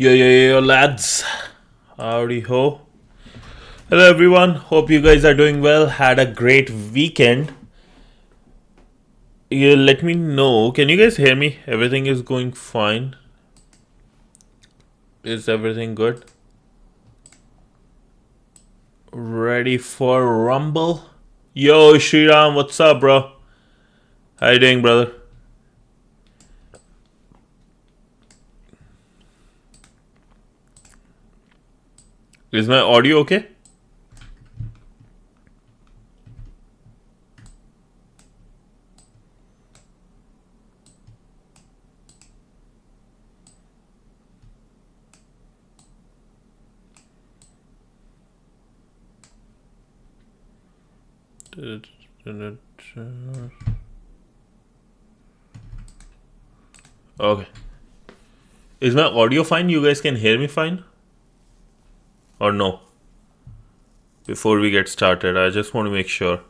Yo, lads. Howdy ho. Hello, everyone. Hope you guys are doing well. Had a great weekend. You let me know. Can you guys hear me? Everything is going fine. Is everything good? Ready for Rumble? Yo, Shriram, what's up, bro? How you doing, brother? Is my audio okay? Okay. Is my audio fine? You guys can hear me fine? Or no? Before we get started, I just want to make sure.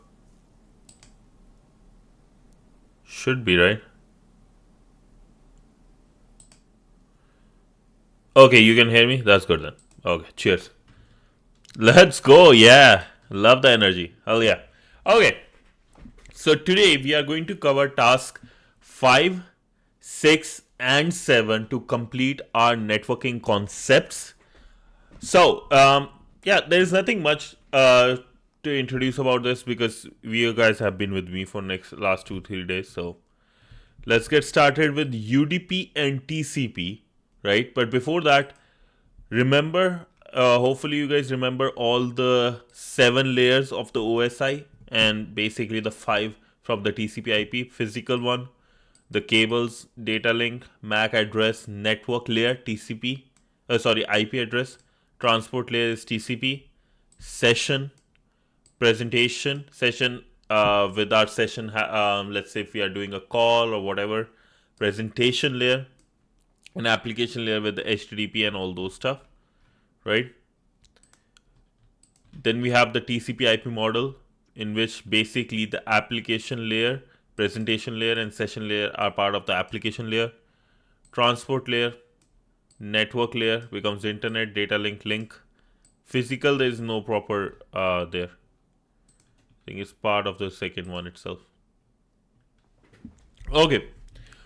Should be, right? Okay, you can hear me? That's good then. Okay, cheers. Let's go. Yeah. Love the energy. Hell yeah. Okay. So today we are going to cover task 5, 6, and 7 to complete our networking concepts. So, yeah, there's nothing much to introduce about this because you guys have been with me for last 2-3 days. So let's get started with UDP and TCP, right? But before that, remember, hopefully you guys remember all the 7 layers of the OSI and basically the 5 from the TCP IP: physical one, the cables, data link, MAC address, network layer TCP, IP address, transport layer is TCP, session, presentation, session with our session, let's say if we are doing a call or whatever, presentation layer, an application layer with the HTTP and all those stuff, right? Then we have the TCP IP model, in which basically the application layer, presentation layer, and session layer are part of the application layer. Transport layer, network layer becomes internet, data link. Physical, there is no proper there. I think it's part of the second one itself. Okay,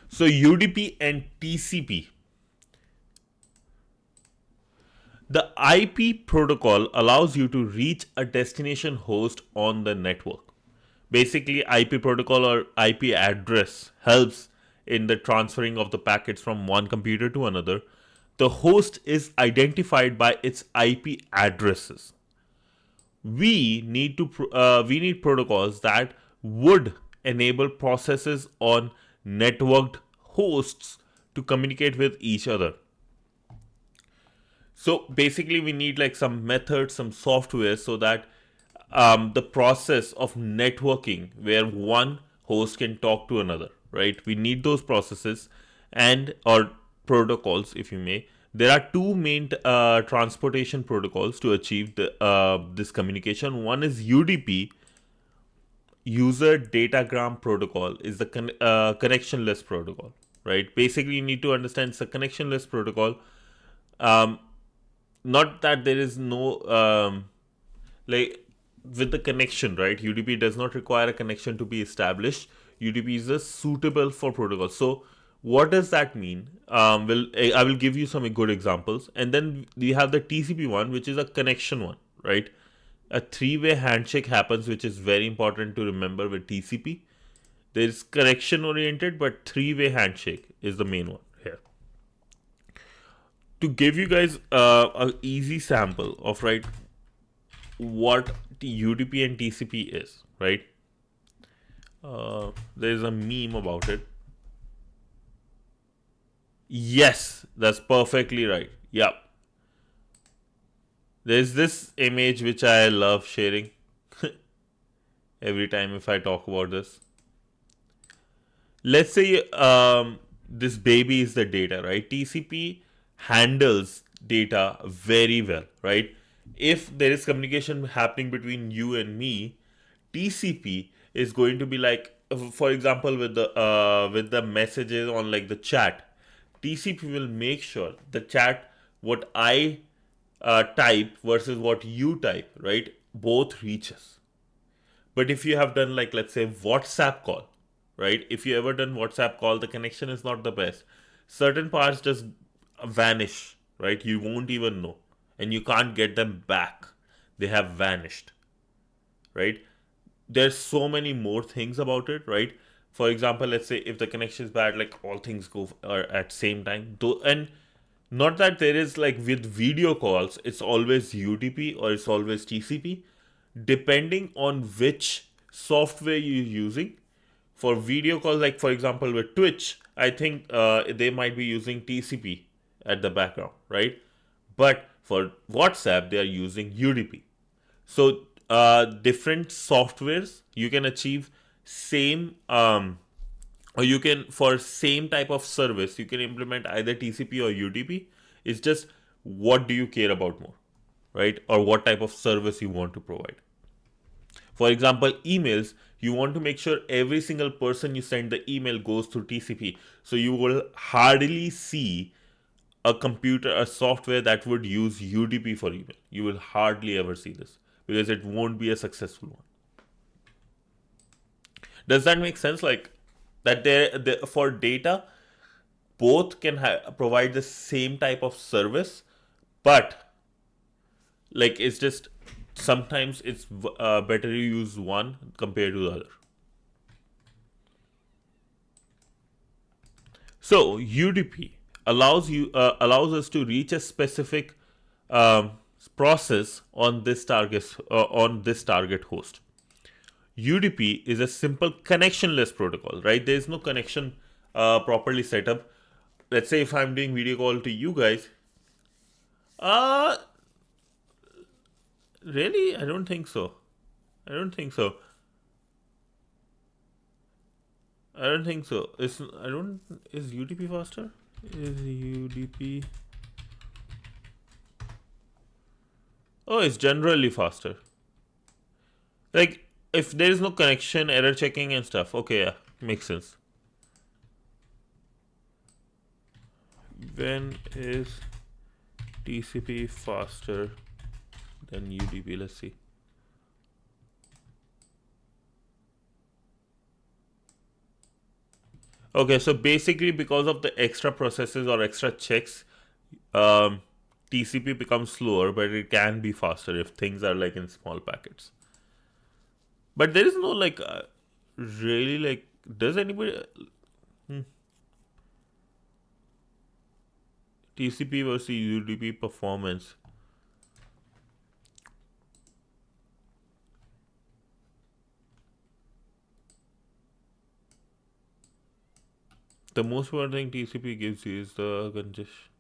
so UDP and TCP. The IP protocol allows you to reach a destination host on the network. Basically, IP protocol or IP address helps in the transferring of the packets from one computer to another. The host is identified by its IP addresses. We need protocols that would enable processes on networked hosts to communicate with each other. So basically, we need like some methods, some software, so that the process of networking, where one host can talk to another, right? We need those processes and or protocols, if you may. There are two main transportation protocols to achieve this communication. One is UDP, user datagram protocol, is the connectionless protocol, right? Basically, you need to understand it's a connectionless protocol. Um, Not that there is no like with the connection, right? UDP does not require a connection to be established. UDP is just suitable for protocol. So what does that mean? I will give you some good examples, and then we have the TCP one, which is a connection one, right? A three-way handshake happens, which is very important to remember with TCP. There is connection oriented, but three-way handshake is the main one here. To give you guys a easy sample of right what UDP and TCP is, right? There's a meme about it. Yes, that's perfectly right. Yep. There's this image which I love sharing every time if I talk about this. Let's say this baby is the data, right? TCP handles data very well, right? If there is communication happening between you and me, TCP is going to be like, for example, with the messages on like the chat, TCP will make sure the chat what I type versus what you type, right? Both reaches. But if you have done, like, let's say WhatsApp call, right? If you ever done WhatsApp call, the connection is not the best. Certain parts just vanish, right? You won't even know, and you can't get them back. They have vanished, right? There's so many more things about it, right? For example, let's say if the connection is bad, like all things go at same time. Though, and not that there is, like, with video calls, it's always UDP or it's always TCP, depending on which software you're using. For video calls, like for example with Twitch, I think they might be using TCP at the background, right? But for WhatsApp, they are using UDP. So different softwares you can achieve same or you can, for same type of service, you can implement either TCP or UDP. It's just what do you care about more, right? Or what type of service you want to provide. For example, emails, you want to make sure every single person you send the email goes through TCP. So you will hardly see a software that would use UDP for email. You will hardly ever see this because it won't be a successful one. Does that make sense? Like that, for data, both can provide the same type of service, but like it's just sometimes it's better to use one compared to the other. So UDP allows us to reach a specific process on this target host. UDP is a simple connectionless protocol, right? There is no connection properly set up. Let's say if I'm doing video call to you guys, uh really, I don't think so. I don't think so. I don't think so. Is UDP faster? Is UDP? Oh, it's generally faster. Like if there is no connection, error checking and stuff. Okay, yeah, makes sense. When is TCP faster than UDP? Let's see. Okay, so basically because of the extra processes or extra checks, TCP becomes slower, but it can be faster if things are like in small packets. But there is no like really like, does anybody TCP versus UDP performance? The most important thing TCP gives you is the congestion.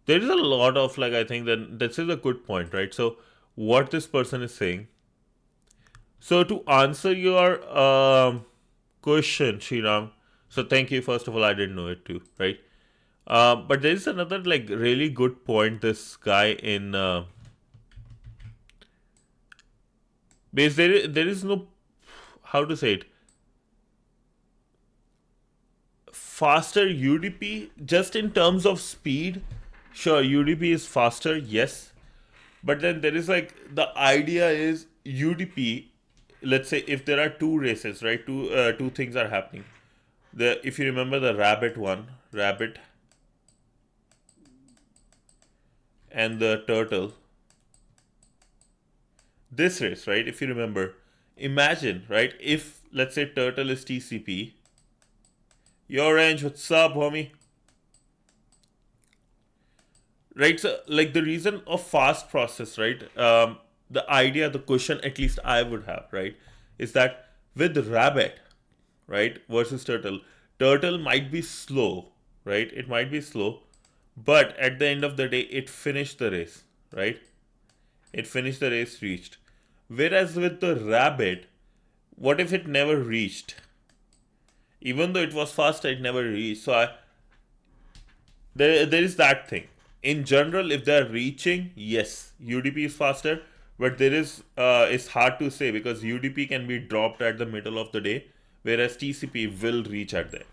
There is a lot of like, I think that this is a good point, right? So what this person is saying. So to answer your question, Sriram. So thank you. First of all, I didn't know it too, right? But there is another like really good point. This guy in because there is no, how to say it, faster UDP just in terms of speed. Sure, UDP is faster, yes, but then there is like the idea is UDP. Let's say if there are two races, right? Two things are happening. If you remember the rabbit and the turtle. This race, right? If you remember, imagine, right? If let's say turtle is TCP, your range, what's up, homie? Right, so like the reason of fast process, right? The idea, the question, at least I would have, right, is that with rabbit, right, versus turtle might be slow, right? It might be slow, but at the end of the day, it finished the race, right? It finished the race, reached. Whereas with the rabbit, what if it never reached? Even though it was faster, it never reached. So there is that thing. In general, if they're reaching, yes, UDP is faster, but there is it's hard to say because UDP can be dropped at the middle of the day whereas TCP will reach at the end.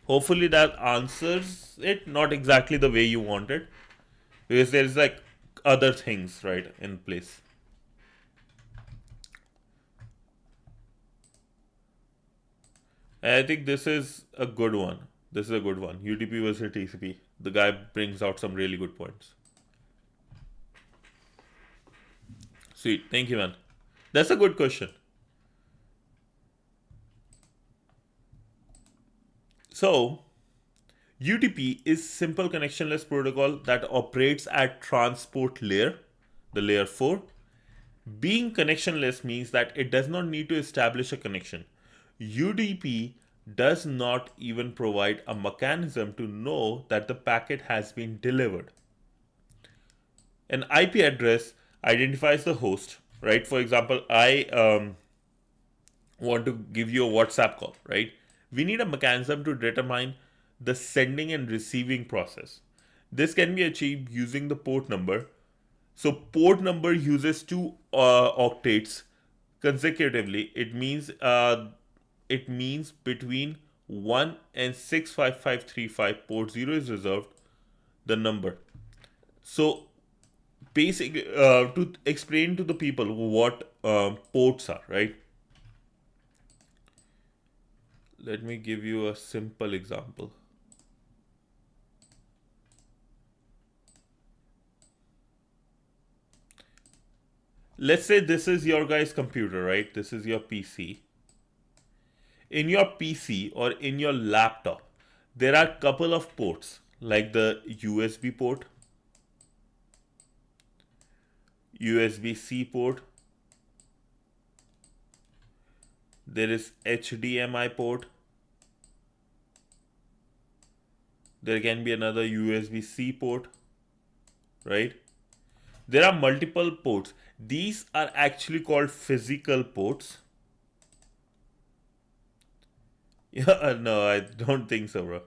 Hopefully that answers it, not exactly the way you want it, because there is like other things right in place. I think this is a good one. This is a good one. UDP versus TCP. The guy brings out some really good points. Sweet. Thank you, man. That's a good question. So, UDP is simple connectionless protocol that operates at transport layer, the layer 4. Being connectionless means that it does not need to establish a connection. UDP does not even provide a mechanism to know that the packet has been delivered. An IP address identifies the host, right? For example, I want to give you a WhatsApp call, right? We need a mechanism to determine the sending and receiving process. This can be achieved using the port number. So port number uses two octets consecutively. It means between 1 and 65535. Port 0 is reserved the number. So basic to explain to the people what ports are, right? Let me give you a simple example. Let's say this is your guy's computer, right? This is your PC. In your PC or in your laptop, there are a couple of ports like the USB port, USB-C port, there is HDMI port, there can be another USB-C port, right? There are multiple ports. These are actually called physical ports. Yeah, no, I don't think so, bro.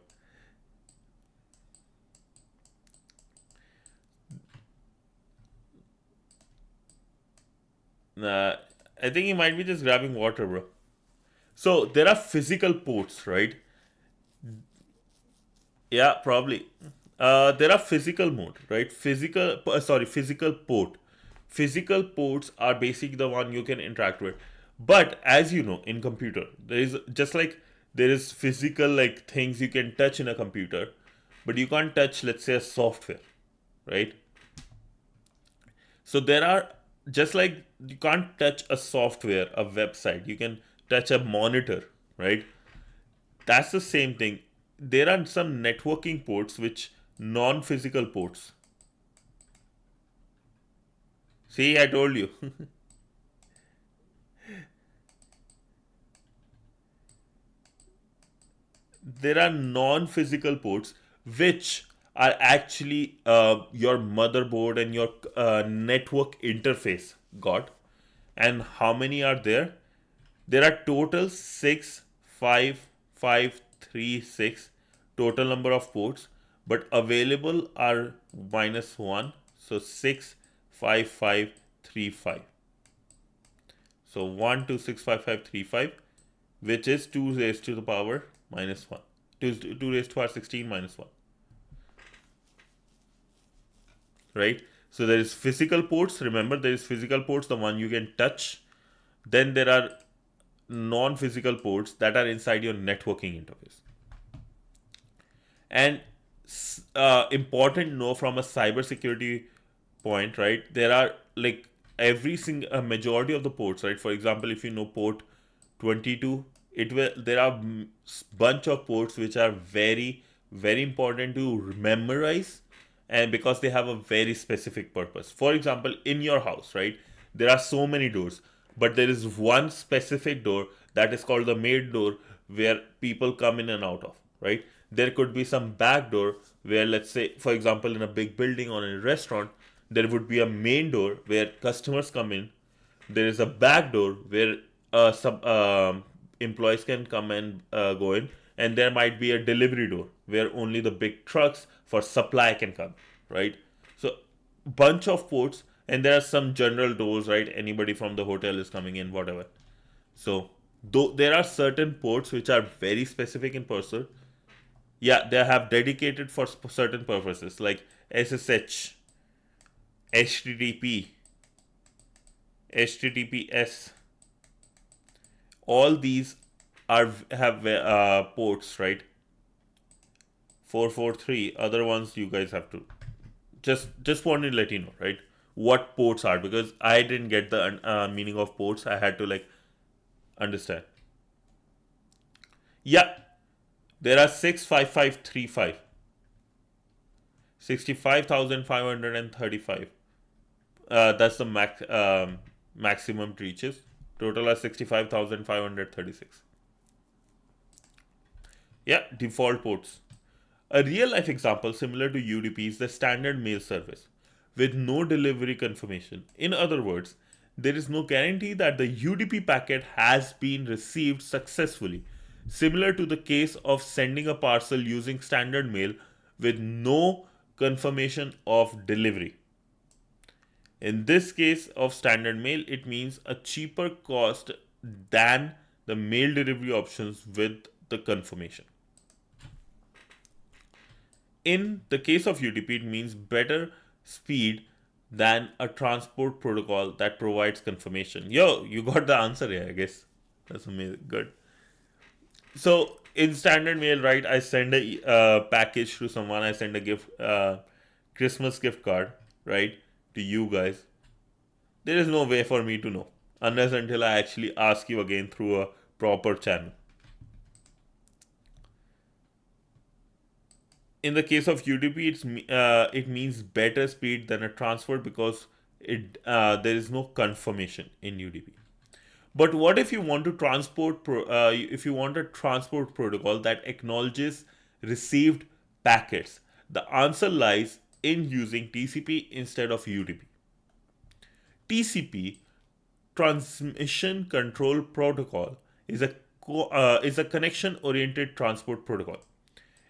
Nah, I think he might be just grabbing water, bro. So there are physical ports, right? Yeah, probably. There are physical mode, right? Physical port. Physical ports are basically the one you can interact with. But as you know, in computer, there is just like there is physical like things you can touch in a computer, but you can't touch, let's say, a software, right? So there are just like you can't touch a software, a website. You can touch a monitor, right? That's the same thing. There are some networking ports which non-physical ports. See, I told you. There are non-physical ports which are actually your motherboard and your network interface got. And how many are there? There are total 65536 total number of ports, but available are -1, so 65535. So 126555, which is 2 raised to the power minus 1. 2 raised to power 16 minus 1. Right? So there is physical ports. Remember, there is physical ports, the one you can touch. Then there are non-physical ports that are inside your networking interface. And important know from a cybersecurity point, right? There are like every single majority of the ports, right? For example, if you know port 22, it will there are bunch of ports which are very important to memorize, and because they have a very specific purpose. For example, in your house, right, there are so many doors, but there is one specific door that is called the maid door where people come in and out of, right? There could be some back door where, let's say, for example, in a big building or in a restaurant, there would be a main door where customers come in. There is a back door where some employees can come and go in, and there might be a delivery door where only the big trucks for supply can come, right? So bunch of ports, and there are some general doors, right? Anybody from the hotel is coming in, whatever. So Though there are certain ports which are very specific in Purser, yeah, they have dedicated for certain purposes like SSH, HTTP, HTTPS. All these are have ports, right? 443. Other ones you guys have to just want to let you know, right? What ports are, because I didn't get the meaning of ports. I had to like understand. Yeah, there are 65535, 65,535. That's the maximum reaches. Total are 65,536. Yeah, default ports. A real life example similar to UDP is the standard mail service with no delivery confirmation. In other words, there is no guarantee that the UDP packet has been received successfully, similar to the case of sending a parcel using standard mail with no confirmation of delivery. In this case of standard mail, it means a cheaper cost than the mail delivery options with the confirmation. In the case of UDP, it means better speed than a transport protocol that provides confirmation. Yo, you got the answer here, I guess. That's amazing. Good. So in standard mail, right, I send a package to someone. I send a gift, Christmas gift card, right, to you guys. There is no way for me to know unless until I actually ask you again through a proper channel. In the case of UDP, it means better speed than a transport because there is no confirmation in UDP. But what if you want to if you want a transport protocol that acknowledges received packets? The answer lies in using TCP instead of UDP. TCP, Transmission Control Protocol, is a connection oriented transport protocol.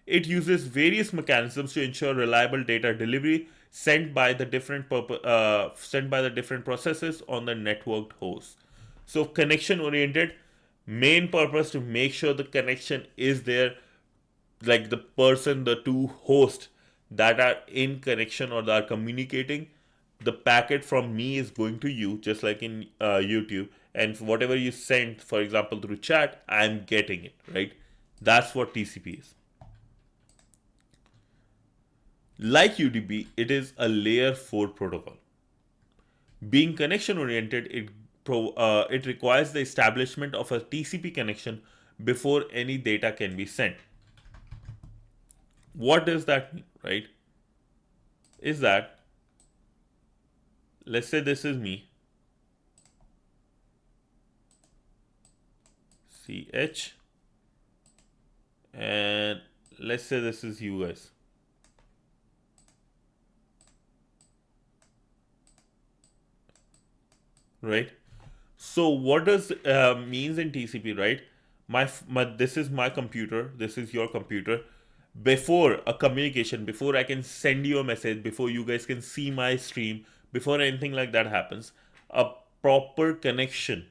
It uses various mechanisms to ensure reliable data delivery sent by the different processes on the networked host. So connection oriented, main purpose to make sure the connection is there, like the two hosts that are in connection or that are communicating. The packet from me is going to you, just like in YouTube, and whatever you send, for example, through chat, I'm getting it, right? That's what TCP is. Like UDP, it is a layer 4 protocol. Being connection oriented, it requires the establishment of a TCP connection before any data can be sent. What does that mean, right? Is that, let's say this is me, CH, and let's say this is you guys. Right? So what does means in TCP, right? My this is my computer, this is your computer. Before a communication, before I can send you a message, before you guys can see my stream, before anything like that happens, a proper connection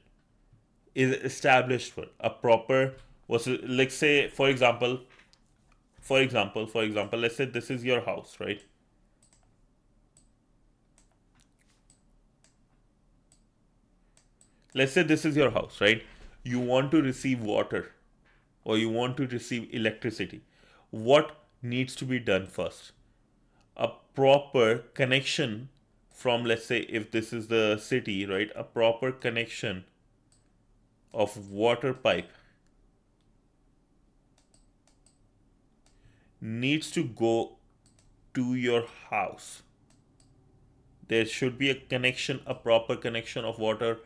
is established for a proper was like say for example, let's say this is your house, right? Let's say this is your house, right? You want to receive water or you want to receive electricity. What needs to be done first? A proper connection from, let's say, if this is the city, right? A proper connection of water pipe needs to go to your house. There should be a connection, a proper connection of water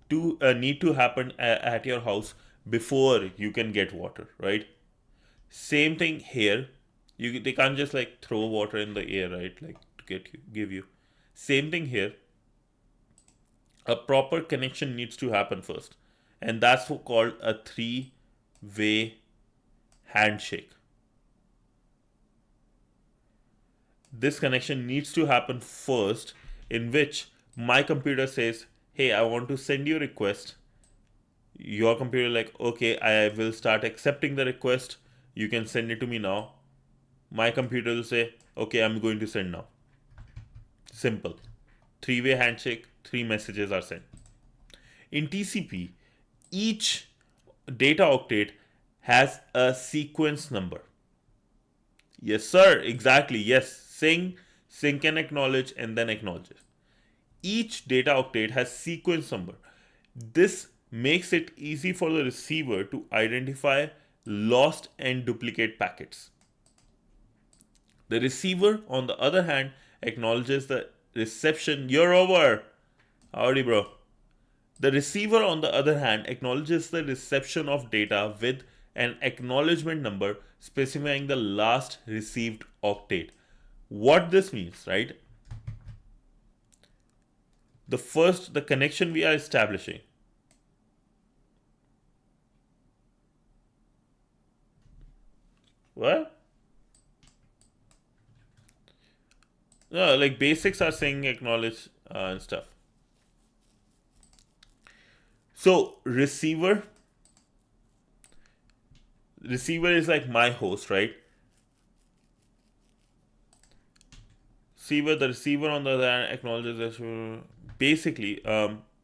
to need to happen at your house before you can get water, right? Same thing here. They can't just like throw water in the air, right? Like to give you. Same thing here. A proper connection needs to happen first, and that's called a three-way handshake. This connection needs to happen first, in which my computer says, "Hey, I want to send you a request." Your computer like, okay, I will start accepting the request. You can send it to me now. My computer will say, okay, I'm going to send now. Simple. Three-way handshake, three messages are sent. In TCP, each data octet has a sequence number. Yes, sir, exactly. Yes, sync and acknowledge, and then acknowledge. Each data octet has sequence number. This makes it easy for the receiver to identify lost and duplicate packets. The receiver, on the other hand, acknowledges the reception. You're over. Howdy, bro. The receiver, on the other hand, acknowledges the reception of data with an acknowledgement number specifying the last received octet. What this means, right? The connection we are establishing. What? No, like basics are saying acknowledge and stuff. So receiver is like my host, right? The receiver on the other hand acknowledges this. Basically,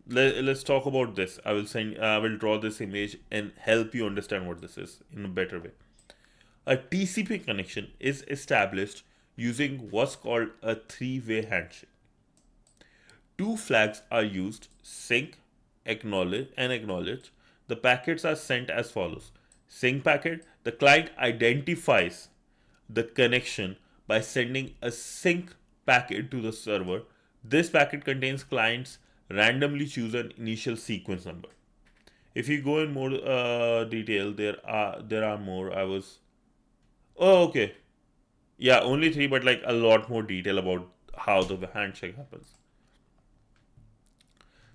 let's talk about this. I will draw this image and help you understand what this is in a better way. A TCP connection is established using what's called a three-way handshake. Two flags are used: sync, acknowledge. The packets are sent as follows. Sync packet: the client identifies the connection by sending a sync packet to the server. This packet contains client's randomly chosen initial sequence number. If you go in more detail, there are more. Okay, yeah, only three, but like a lot more detail about how the handshake happens.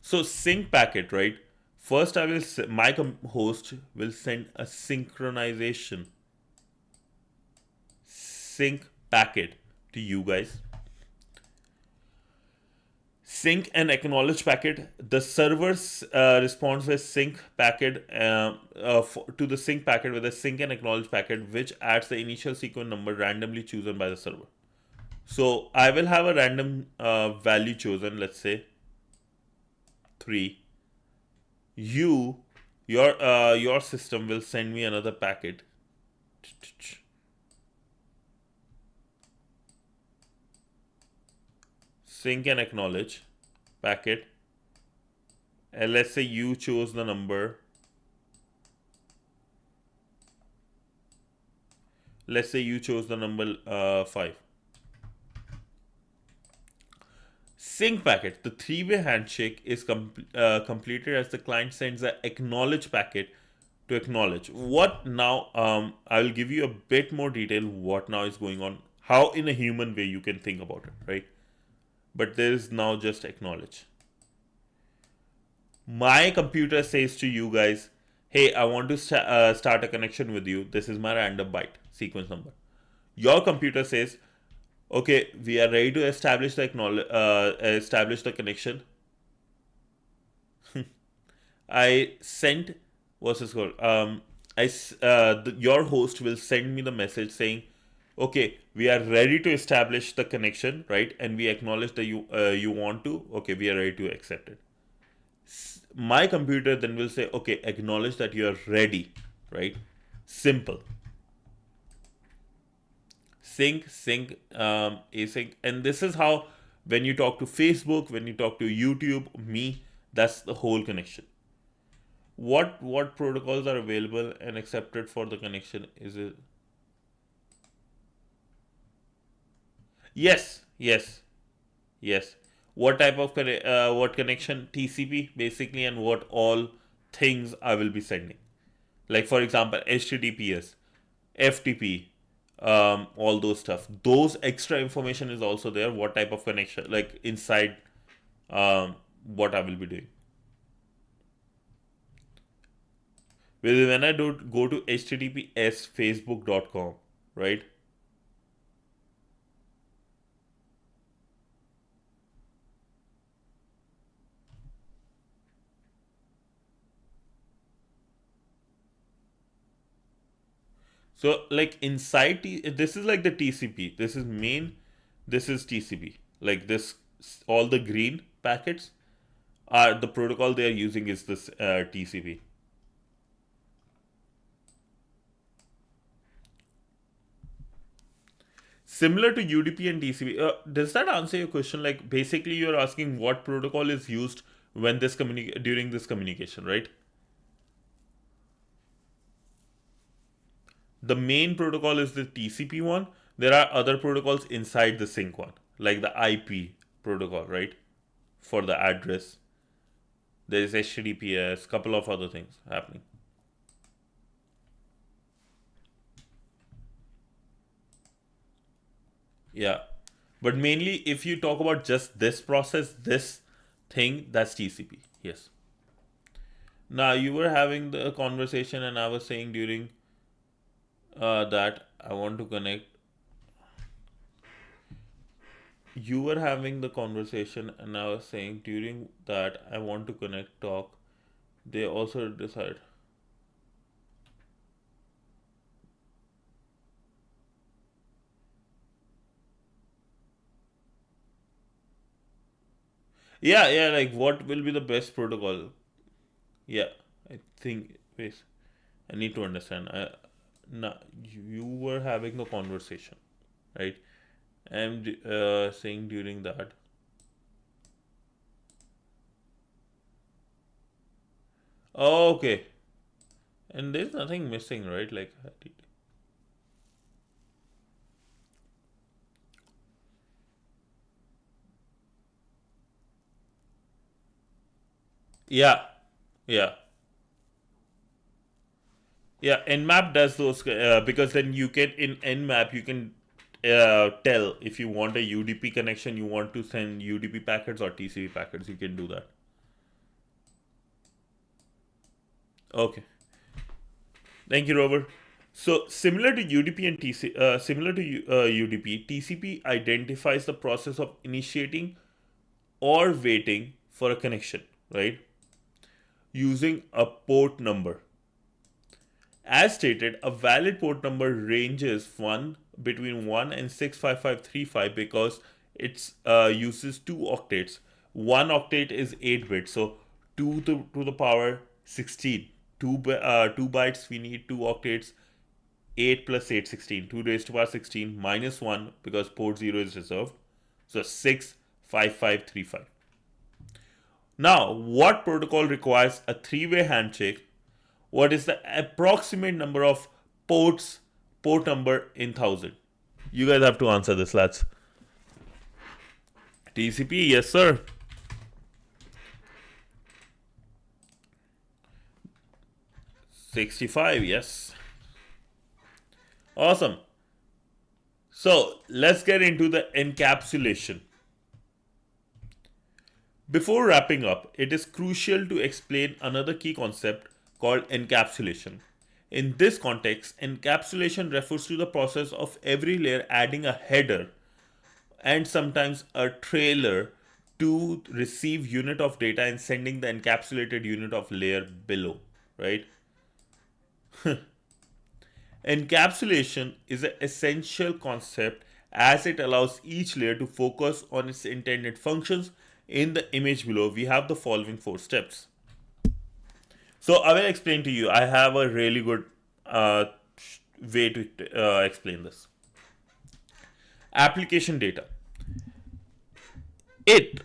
So sync packet, right? First, my host will send a sync packet to you guys. Sync and acknowledge packet. The server responds with sync packet to the sync packet with a sync and acknowledge packet, which adds the initial sequence number randomly chosen by the server. So I will have a random value chosen. Let's say 3. You, your system will send me another packet. Sync and acknowledge packet, and let's say you chose the number, let's say you chose the number 5. Sync packet, the three-way handshake is completed as the client sends an acknowledge packet to acknowledge. What now? I will give you a bit more detail what now is going on, how in a human way you can think about it, right? But there is now just acknowledge. My computer says to you guys, hey, I want to start a connection with you. This is my random byte sequence number. Your computer says, okay, we are ready to establish the connection. I sent, what's this called? Your host will send me the message saying, okay, we are ready to establish the connection, right? And we acknowledge that you want to. Okay, we are ready to accept it. My computer then will say, okay, acknowledge that you are ready, right? Simple. Sync, async, and this is how, when you talk to Facebook, when you talk to YouTube, me, that's the whole connection. What protocols are available and accepted for the connection? Is it? Yes, yes yes What type of what connection? TCP basically, and what all things I will be sending, like for example HTTPS, FTP, all those stuff. Those extra information is also there. What type of connection, like inside, what I will be doing. When I do go to HTTPS Facebook.com, right? So like inside this is like the TCP. This is main. This is TCP. Like this, all the green packets are the protocol they are using is this TCP. Similar to UDP and TCP. Does that answer your question? Like basically, you're asking what protocol is used when this during this communication, right? The main protocol is the TCP one. There are other protocols inside the sync one, like the IP protocol, right? For the address. There is HTTPS, couple of other things happening. Yeah. But mainly, if you talk about just this process, this thing, that's TCP. Yes. Now, you were having the conversation, and I was saying during that I want to connect. You were having the conversation, and I was saying during that I want to connect talk. They also decide. Yeah, yeah, like what will be the best protocol? Yeah, I think. Wait, I need to understand. Nah, you were having the conversation, right? And saying during that. Oh, okay. And there's nothing missing, right? Like, yeah, yeah, yeah. Nmap does those because then you can in Nmap you can tell if you want a UDP connection, you want to send UDP packets or TCP packets. You can do that. Okay. Thank you, Robert. So similar to UDP and similar to UDP, TCP identifies the process of initiating or waiting for a connection, right? Using a port number. As stated, a valid port number ranges one between 1 and 65535 because it uses two octets. One octet is 8 bits, so 2 to the power 16. 2 bytes, we need 2 octets. 8 plus 8, 16. 2 raised to power 16 minus 1 because port 0 is reserved. So 65535. Now, what protocol requires a three-way handshake? What is the approximate number of port number in thousand? You guys have to answer this, lads. TCP, yes, sir. 65, yes. Awesome. So let's get into the encapsulation. Before wrapping up, it is crucial to explain another key concept called encapsulation. In this context, encapsulation refers to the process of every layer adding a header and sometimes a trailer to receive unit of data and sending the encapsulated unit of layer below, right? Encapsulation is an essential concept as it allows each layer to focus on its intended functions. In the image below, we have the following 4 steps. So I will explain to you. I have a really good uh, way to explain this. Application data. It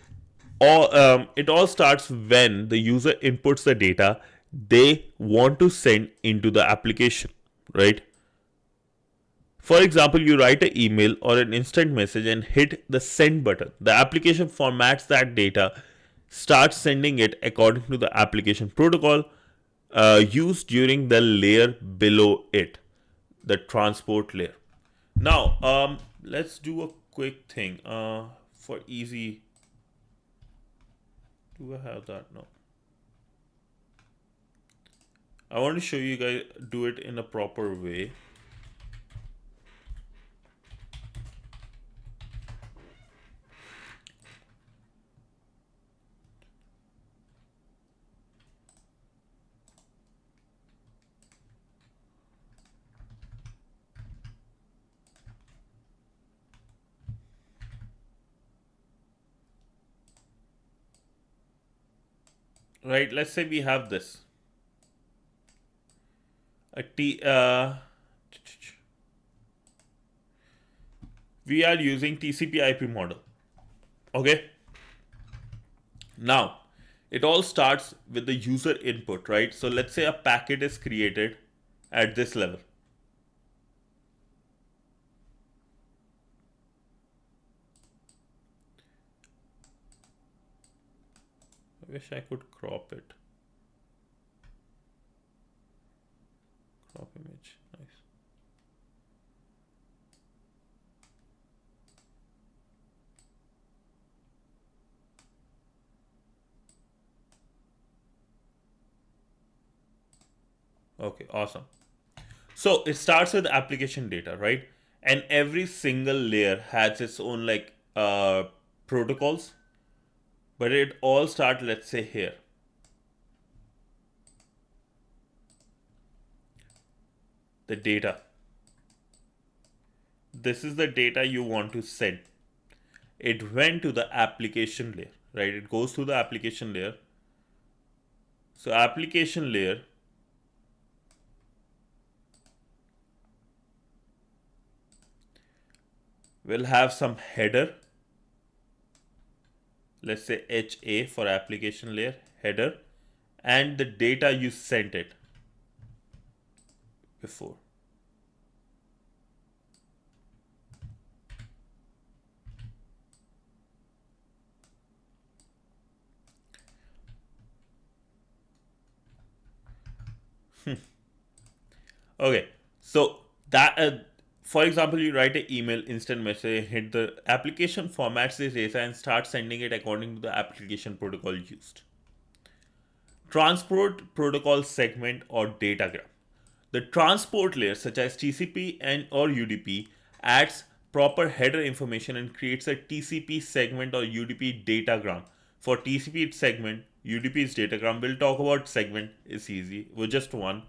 it all starts when the user inputs the data they want to send into the application, right? For example, you write an email or an instant message and hit the send button. The application formats that data, starts sending it according to the application protocol used during the layer below it, the transport layer. Now, let's do a quick thing for easy. Do I have that? No. I want to show you guys do it in a proper way. right? Let's say we have this a we are using TCP IP model. Okay. Now, it all starts with the user input, right? So let's say a packet is created at this level. I wish I could crop it. Crop image. Nice. Okay, awesome. So it starts with application data, right? And every single layer has its own like protocols, but it all start, let's say, here. The data. This is the data you want to send. It went to the application layer, right? It goes to the application layer. So application layer will have some header. Let's say HA for application layer, header, and the data you sent it before. Okay, so that for example, you write an email, instant message, hit the application, formats this data, and start sending it according to the application protocol used. Transport protocol segment or datagram. The transport layer, such as TCP and or UDP, adds proper header information and creates a TCP segment or UDP datagram. For TCP it's segment, UDP is datagram. We'll talk about segment. It's easy. We're just one,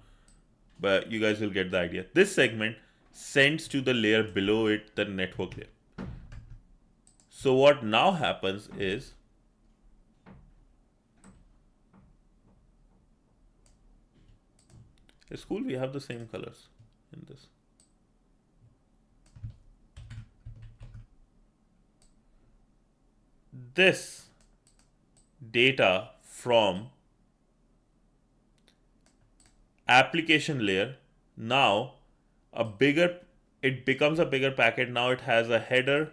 but you guys will get the idea. This segment sends to the layer below it, the network layer. So what now happens is it's cool we have the same colors in this. This data from application layer now a bigger it becomes a bigger packet. Now it has a header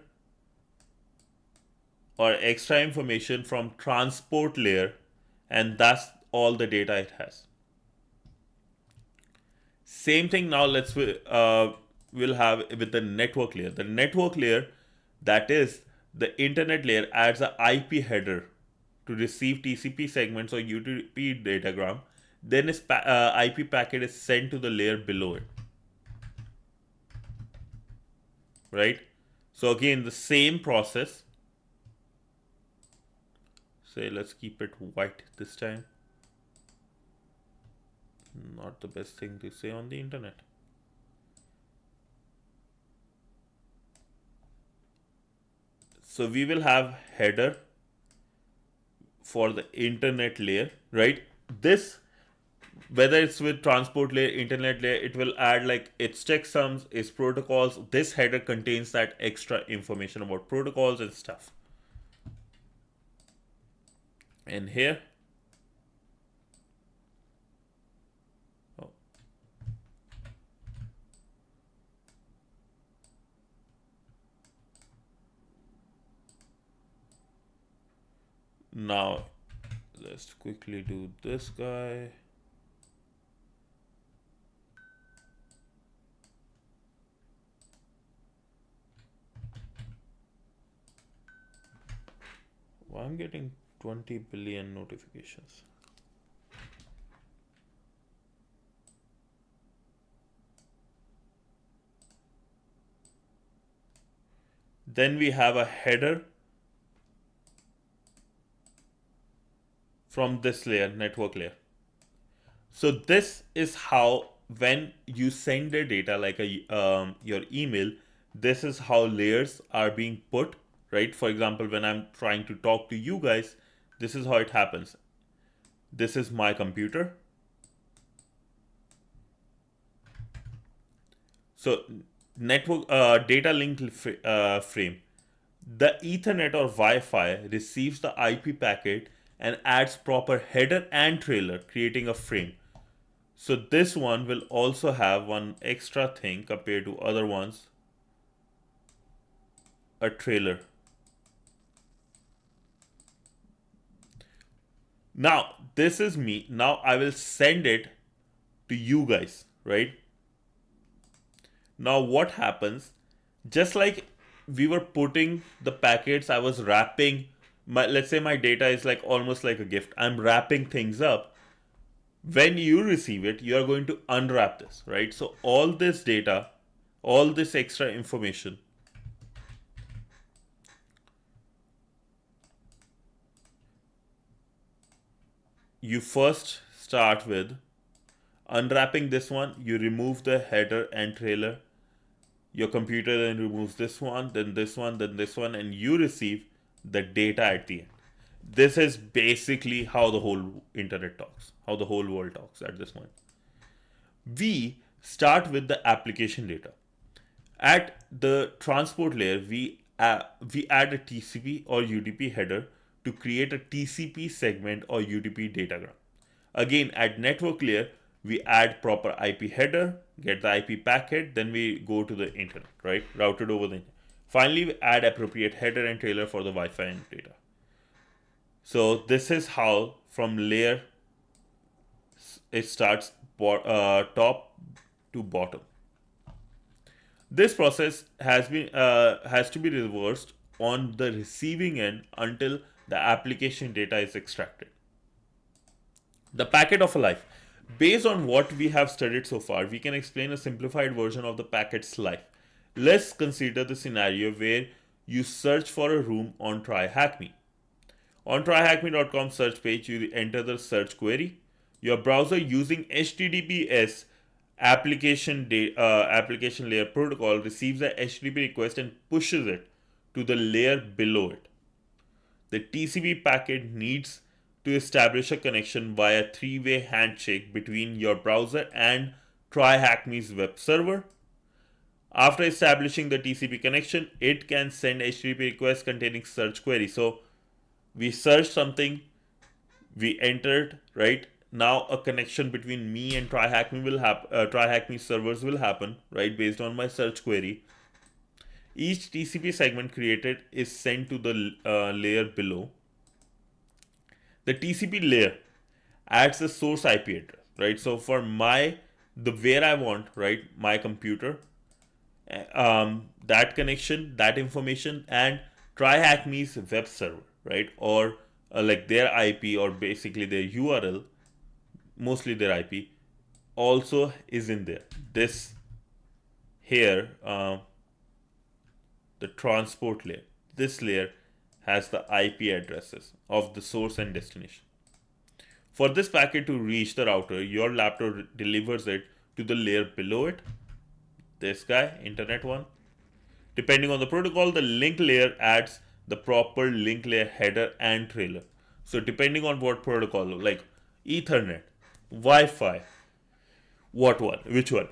or extra information from transport layer, and that's all the data it has. Same thing now we'll have with the network layer. The network layer, that is the internet layer, adds a IP header to receive TCP segments or UDP datagram. Then its IP packet is sent to the layer below it. Right? So again, the same process. Say let's keep it white this time. Not the best thing to say on the internet. So we will have header for the internet layer, right? This, whether it's with transport layer, internet layer, it will add like its checksums, its protocols. This header contains that extra information about protocols and stuff. And here, oh, now let's quickly do this guy. Why I'm getting 20 billion notifications? Then we have a header from this layer, network layer. So this is how when you send the data like your email, this is how layers are being put, right? For example, when I'm trying to talk to you guys, this is how it happens. This is my computer. So network data link frame. The Ethernet or Wi-Fi receives the IP packet and adds proper header and trailer, creating a frame. So this one will also have one extra thing compared to other ones, a trailer. Now this is me. Now I will send it to you guys, right? Now what happens, just like we were putting the packets, I was wrapping my, let's say my data is like almost like a gift. I'm wrapping things up. When you receive it, you are going to unwrap this, right? So all this data, all this extra information, you first start with unwrapping this one. You remove the header and trailer. Your computer then removes this one, then this one, then this one, and you receive the data at the end. This is basically how the whole internet talks, how the whole world talks at this point. We start with the application data. At the transport layer, we add a TCP or UDP header to create a TCP segment or UDP datagram. Again, at network layer, we add proper IP header, get the IP packet, then we go to the internet, right? Routed over the internet. Finally, we add appropriate header and trailer for the Wi-Fi and data. So this is how from layer it starts top to bottom. This process has to be reversed on the receiving end until the application data is extracted. The packet of a life. Based on what we have studied so far, we can explain a simplified version of the packet's life. Let's consider the scenario where you search for a room on TryHackMe. On tryhackme.com search page, you enter the search query. Your browser using HTTPS application layer protocol receives a HTTP request and pushes it to the layer below it. The TCP packet needs to establish a connection via three-way handshake between your browser and TryHackMe's web server. After establishing the TCP connection, it can send HTTP requests containing search query. So we search something, we entered, right? Now a connection between me and TryHackMe will happen. TryHackMe servers will happen, right? Based on my search query. Each TCP segment created is sent to the layer below. The TCP layer adds the source IP address, right? So for the where I want, right, my computer, that connection, that information, and TryHackMe's web server, right, or like their IP or basically their URL, mostly their IP, also is in there. This here, the transport layer, this layer has the IP addresses of the source and destination. For this packet to reach the router, your laptop delivers it to the layer below it. This guy, internet one. Depending on the protocol, the link layer adds the proper link layer header and trailer. So depending on what protocol, like Ethernet, Wi-Fi, which one?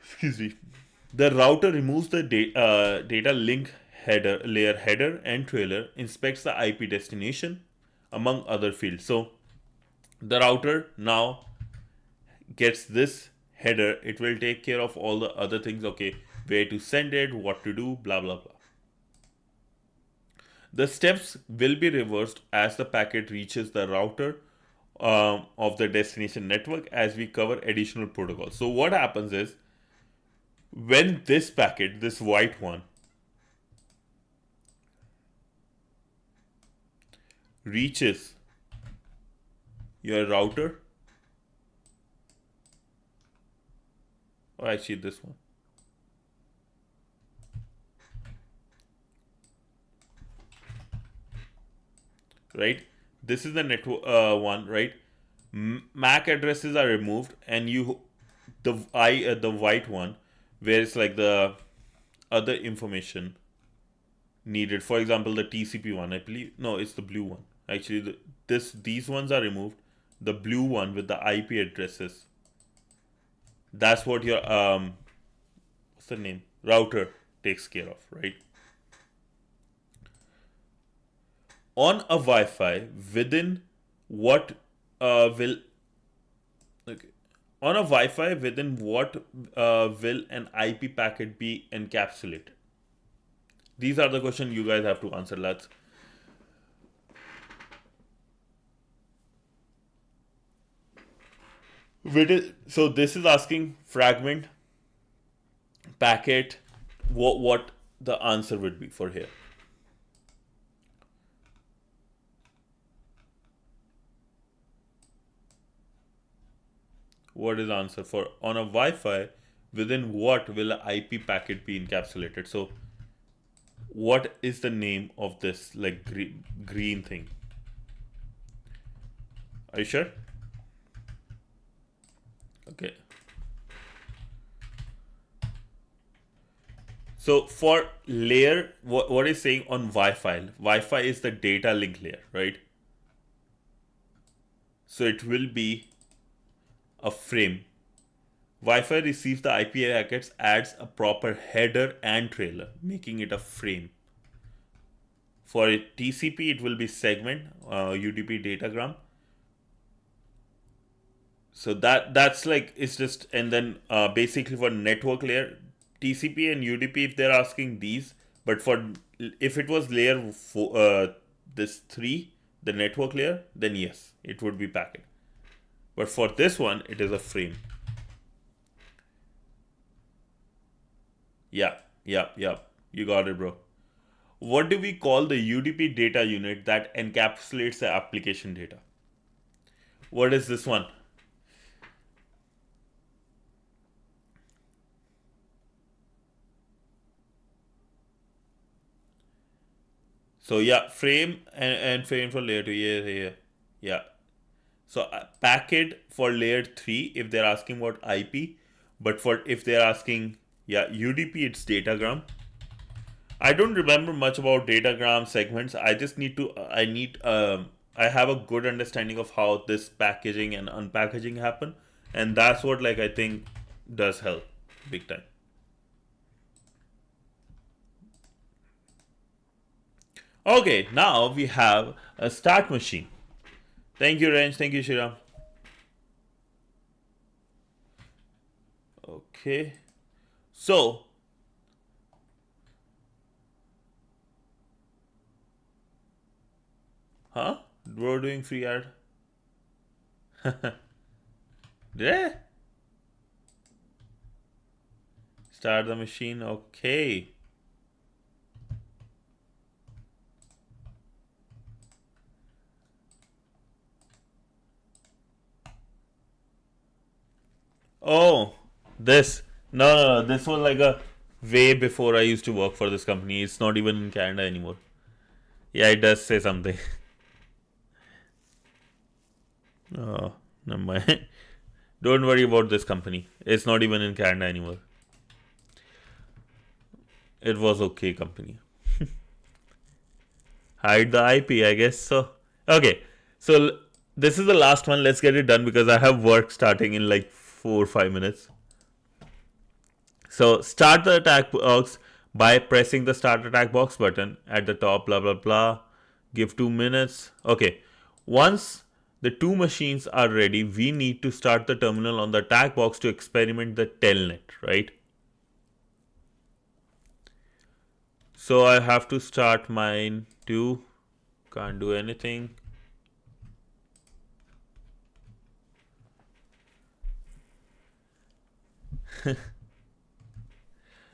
Excuse me. The router removes the data link layer header and trailer, inspects the IP destination, among other fields. So the router now gets this header. It will take care of all the other things. Okay, where to send it, what to do, blah blah blah. The steps will be reversed as the packet reaches the router of the destination network as we cover additional protocols. So what happens is, when this packet, this white one, reaches your router, or actually this one, right? This is the network one, right? MAC addresses are removed, and the white one, where it's like the other information needed. For example, the TCP one, I believe. No, it's the blue one. Actually, these ones are removed. The blue one with the IP addresses. That's what your what's the name? Router takes care of, right? On a Wi-Fi, within what will okay. On a Wi-Fi, within what will an IP packet be encapsulated? These are the questions you guys have to answer, lads. So this is asking fragment, packet, what the answer would be for here. What is the answer for on a Wi-Fi? Within what will an IP packet be encapsulated? So, what is the name of this like green thing? Are you sure? Okay. So for layer, what is saying on Wi-Fi? Wi-Fi is the data link layer, right? So it will be a frame. Wi-Fi receives the IP packets, adds a proper header and trailer, making it a frame. For TCP, it will be segment, UDP datagram. So that's like it's just, and then basically for network layer, TCP and UDP, if they're asking these, but for if it was layer four, this 3, the network layer, then yes, it would be packet. But for this one, it is a frame. Yeah. You got it, bro. What do we call the UDP data unit that encapsulates the application data? What is this one? So yeah, frame and frame for layer 2. Yeah. So packet for layer 3 if they're asking about IP, but for if they're asking UDP, it's datagram. I don't remember much about datagram segments. I just need to I have a good understanding of how this packaging and unpackaging happen, and that's what like I think does help big time. Okay, now we have a start machine. Thank you, Range. Thank you, Shiram. Okay. So, we're doing free ad. Did I? Start the machine. Okay. Oh, this. No. This was like a way before I used to work for this company. It's not even in Canada anymore. Yeah, it does say something. Oh, never mind. Don't worry about this company. It's not even in Canada anymore. It was okay company. Hide the IP, I guess so. Okay, so this is the last one. Let's get it done because I have work starting in like 4 or 5 minutes. So start the attack box by pressing the start attack box button at the top, blah blah blah. Give 2 minutes. Okay, once the two machines are ready, we need to start the terminal on the attack box to experiment the telnet, right? So I have to start mine too. Can't do anything.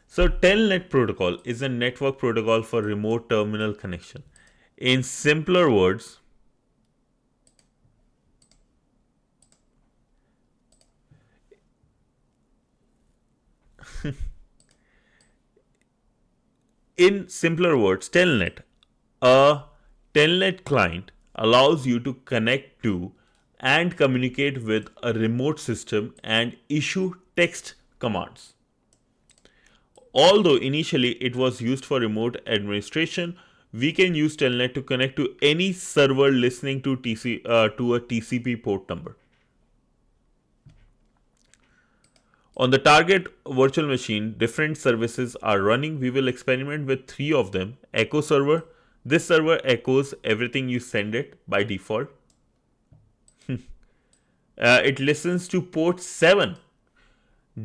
So Telnet protocol is a network protocol for remote terminal connection. In simpler words, Telnet, a Telnet client allows you to connect to and communicate with a remote system and issue text commands. Although initially it was used for remote administration, we can use Telnet to connect to any server listening to to a TCP port number. On the target virtual machine, different services are running. We will experiment with 3 of them. Echo server. This server echoes everything you send it by default. It listens to port 7.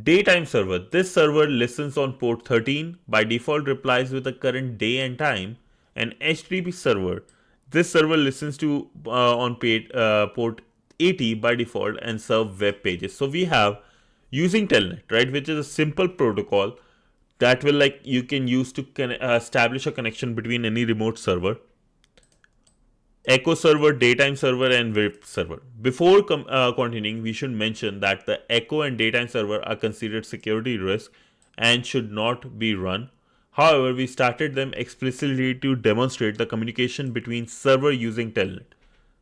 Daytime server. This server listens on port 13. By default replies with the current day and time. And HTTP server. This server listens to on port 80 by default and serve web pages. So we have using Telnet, right, which is a simple protocol that will you can use to establish a connection between any remote server. Echo server, daytime server, and web server. Before continuing, we should mention that the echo and daytime server are considered security risk and should not be run. However, we started them explicitly to demonstrate the communication between server using Telnet.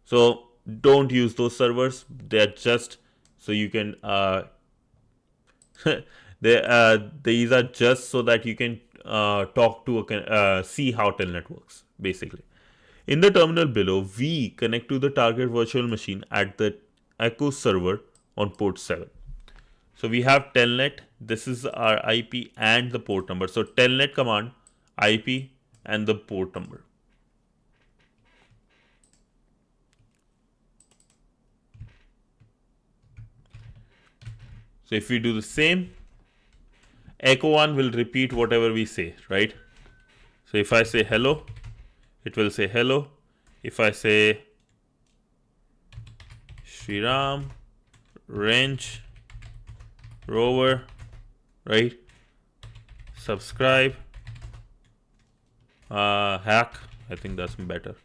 So don't use those servers. They're just so you can these are just so that you can talk to see how Telnet works basically. In the terminal below, we connect to the target virtual machine at the echo server on port 7. So we have Telnet, this is our IP and the port number. So Telnet command, IP and the port number. So if we do the same, echo 1 will repeat whatever we say, right? So if I say hello, it will say hello. If I say Shriram, Range, Rover, right? Subscribe, hack, I think that's better.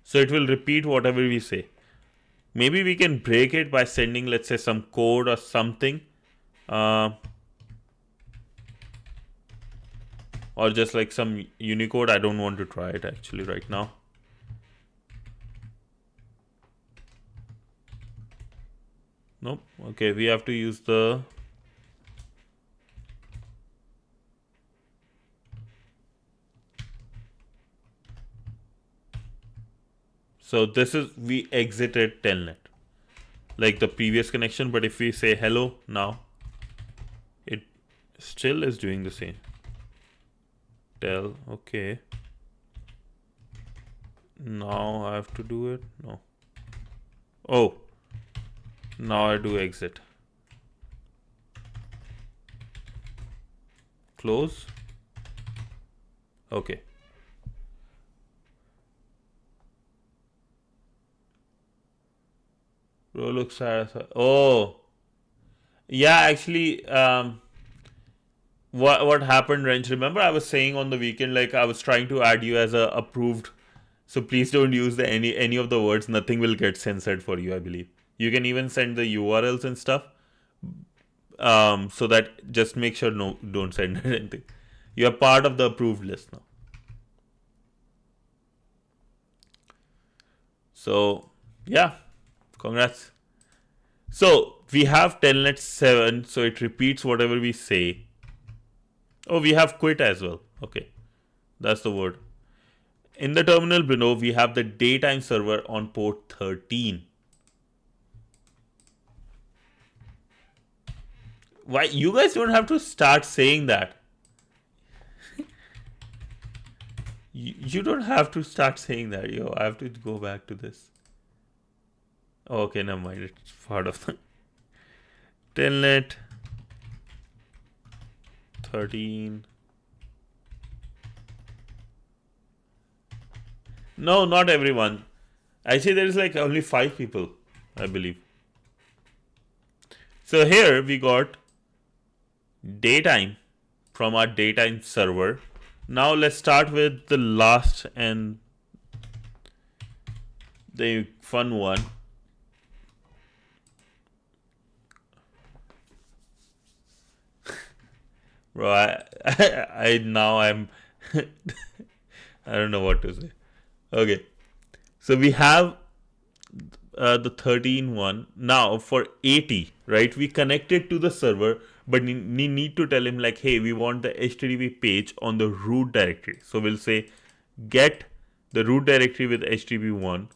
So it will repeat whatever we say. Maybe we can break it by sending, let's say, some code or something. Or just like some Unicode. I don't want to try it actually right now. Nope. Okay, we have to use the so this is we exited Telnet like the previous connection, but if we say hello now, it still is doing the same. Okay, now I have to do it. No. Oh, now I do exit. Close. Okay. Looks oh, yeah. Actually, what happened, Wrench? Remember, I was saying on the weekend, like I was trying to add you as a approved. So please don't use the any of the words. Nothing will get censored for you. I believe you can even send the URLs and stuff. So that just make sure don't send anything. You are part of the approved list now. So yeah, congrats. So we have Telnet 7, so it repeats whatever we say. Oh, we have quit as well. Okay, that's the word. In the terminal below, we have the daytime server on port 13. Why you guys don't have to start saying that? You don't have to start saying that. Yo, I have to go back to this. Okay, never mind. It's part of the Telnet 13. No, not everyone. Actually, there is like only 5 people, I believe. So here we got daytime from our daytime server. Now let's start with the last and the fun one. Bro, I now I'm I don't know what to say. Okay, so we have the 13 one. Now for 80, right? We connected to the server, but we need to tell him like, hey, we want the HTTP page on the root directory. So we'll say get the root directory with http1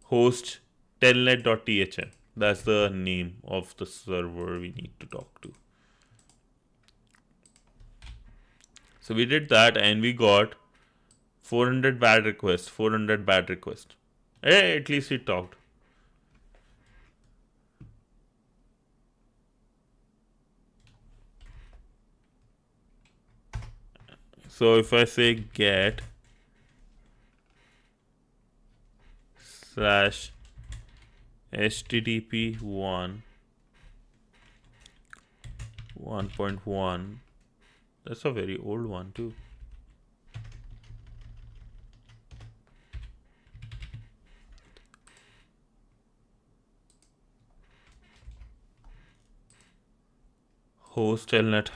host telnet.thn. That's the name of the server we need to talk to. So we did that and we got 400 bad requests, 400 bad requests. Hey, at least we talked. So if I say get slash http1 1.1, that's a very old one too. Host telnet.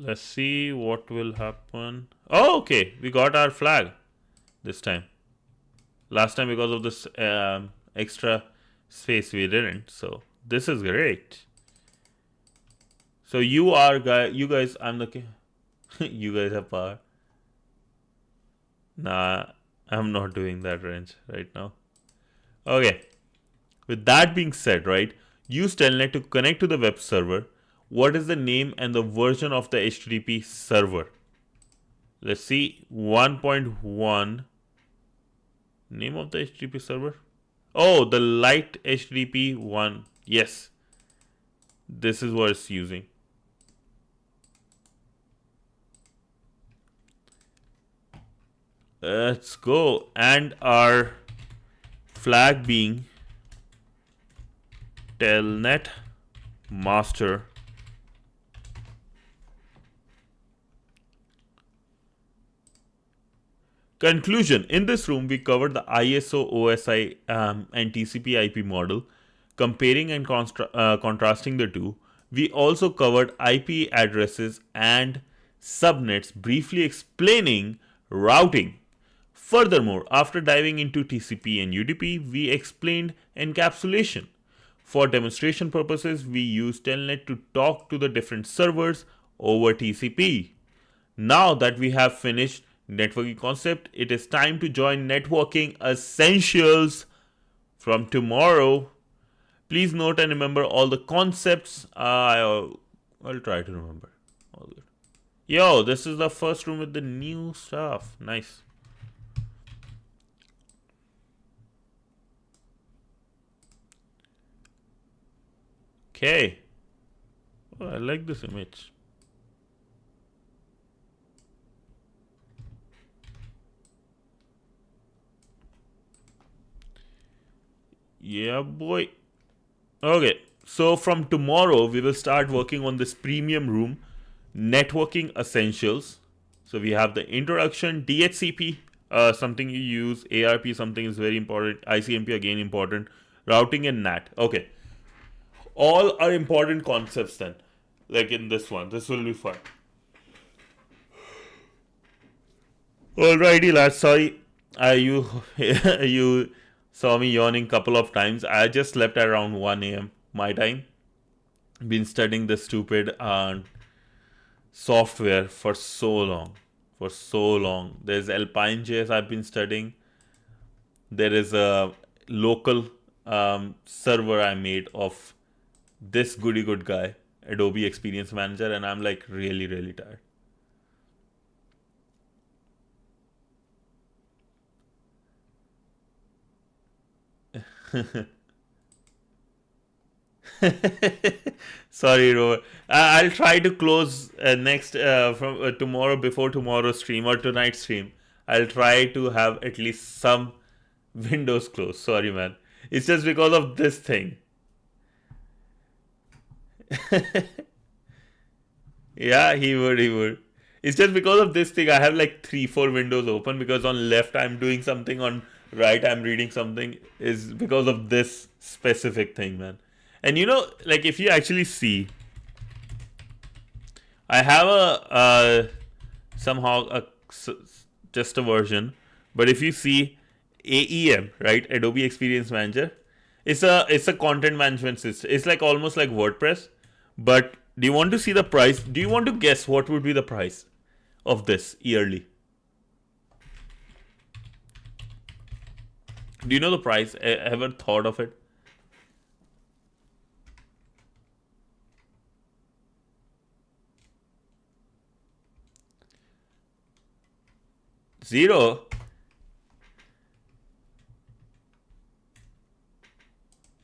Let's see what will happen. Oh, okay. We got our flag this time. Last time, because of this extra space, we didn't. So this is great. So you guys, I'm the you guys have power. Nah, I'm not doing that range right now. Okay. With that being said, right, use Telnet to connect to the web server. What is the name and the version of the HTTP server? Let's see. 1.1. Name of the HTTP server? Oh, the light HTTP 1. Yes. This is what it's using. Let's go. And our flag being Telnet master. Conclusion. In this room, we covered the ISO OSI and TCP IP model, comparing and contrasting the two. We also covered IP addresses and subnets, briefly explaining routing. Furthermore, after diving into TCP and UDP, we explained encapsulation. For demonstration purposes, we used Telnet to talk to the different servers over TCP. Now that we have finished networking concept, it is time to join networking essentials from tomorrow. Please note and remember all the concepts. I'll try to remember. All good. Yo, this is the first room with the new stuff. Nice. Okay. Oh, I like this image. Yeah, boy. Okay, so from tomorrow, we will start working on this premium room, networking essentials. So we have the introduction, DHCP, something you use, ARP, something is very important, ICMP again important, routing and NAT. Okay, all are important concepts then. Like in this one, this will be fun. Alrighty, lads. Sorry, you you saw me yawning couple of times. I just slept around 1 a.m. my time. Been studying this stupid software for so long. For so long. There's Alpine.js I've been studying. There is a local server I made of this goody good guy, Adobe Experience Manager, and I'm like really, really tired. Sorry, Robert. I'll try to close next from tomorrow before tomorrow's stream or tonight's stream. I'll try to have at least some windows closed. Sorry, man. It's just because of this thing. Yeah, he would. He would. It's just because of this thing. I have like 3, 4 windows open because on left I'm doing something, on right I'm reading something. Is because of this specific thing, man. And you know, like if you actually see, I have somehow just a version, but if you see AEM, right, Adobe Experience Manager, It's a content management system. It's like almost like WordPress. But do you want to see the price? Do you want to guess what would be the price of this yearly? Do you know the price? Ever thought of it? Zero.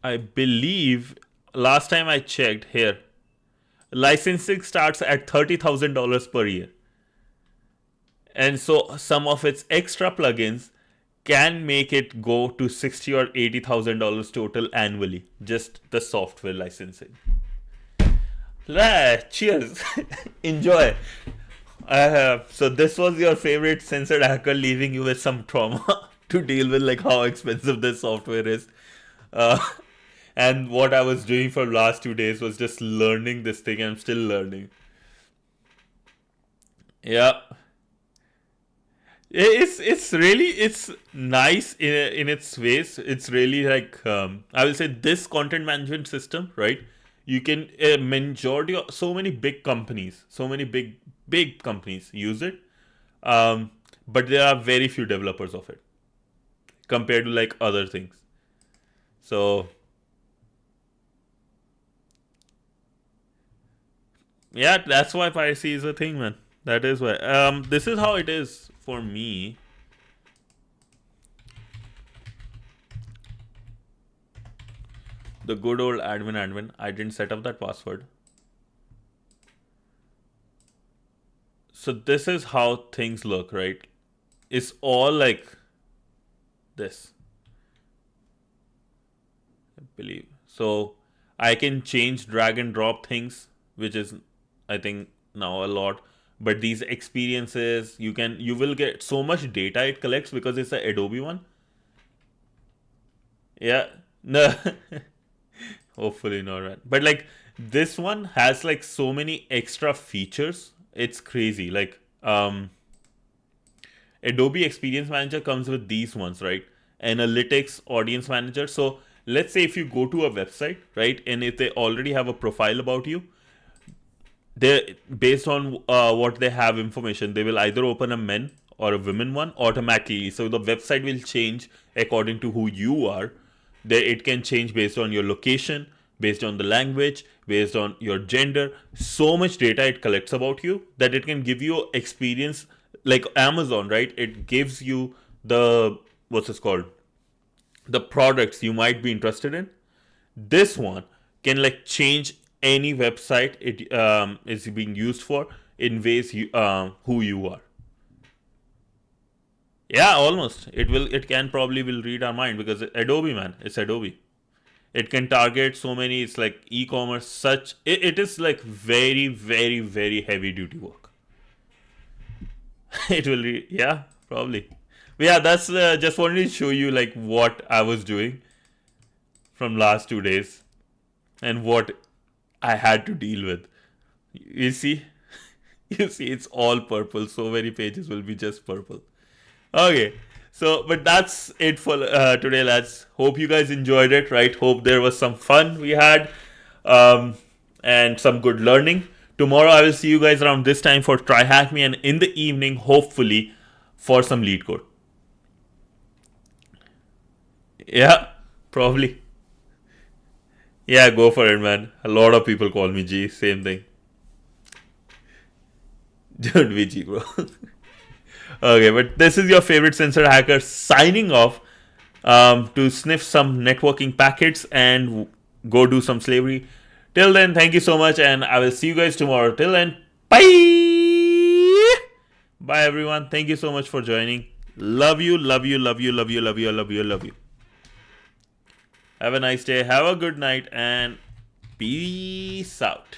I believe last time I checked here, licensing starts at $30,000 per year. And so some of its extra plugins can make it go to $60,000 or $80,000 total annually, just the software licensing. Cheers. Enjoy. So this was your favorite censored hacker, leaving you with some trauma to deal with, like how expensive this software is. And what I was doing for last 2 days was just learning this thing. I'm still learning. Yeah. It's nice in its ways. It's really like I will say this content management system, right? You can majority of so many big companies, so many big companies use it, but there are very few developers of it compared to like other things. So yeah, that's why piracy is a thing, man. That is why. This is how it is for me. The good old admin. I didn't set up that password. So this is how things look, right? It's all like this. I believe. So I can change, drag and drop things, which is I think now a lot. But these experiences, you will get so much data it collects because it's a Adobe one. Yeah. No. Hopefully not, right? But like this one has like so many extra features. It's crazy. Like Adobe Experience Manager comes with these ones, right? Analytics, Audience Manager. So let's say if you go to a website, right, and if they already have a profile about you, they based on what they have information, they will either open a men or a women one automatically. So the website will change according to who you are. It can change based on your location, based on the language, based on your gender. So much data it collects about you that it can give you experience like Amazon, right? It gives you the what's this called? The products you might be interested in. This one can like change any website it is being used for in ways who you are. Yeah, almost. It can probably will read our mind because Adobe, man, it's Adobe. It can target so many. It's like e-commerce. It is like very very very heavy duty work. It will read. Yeah, probably. But yeah, that's just wanted to show you like what I was doing from last 2 days and what I had to deal with. You see, you see, it's all purple. So many pages will be just purple. Okay, so but that's it for today, lads. Hope you guys enjoyed it. Right? Hope there was some fun we had, and some good learning. Tomorrow I will see you guys around this time for Try Hack Me, and in the evening, hopefully, for some lead code. Yeah, probably. Yeah, go for it, man. A lot of people call me G. Same thing. Don't be G, bro. Okay, but this is your favorite sensor hacker signing off to sniff some networking packets and go do some slavery. Till then, thank you so much, and I will see you guys tomorrow. Till then, bye. Bye, everyone. Thank you so much for joining. Love you, love you, love you, love you, love you, love you, love you. Have a nice day. Have a good night, and peace out.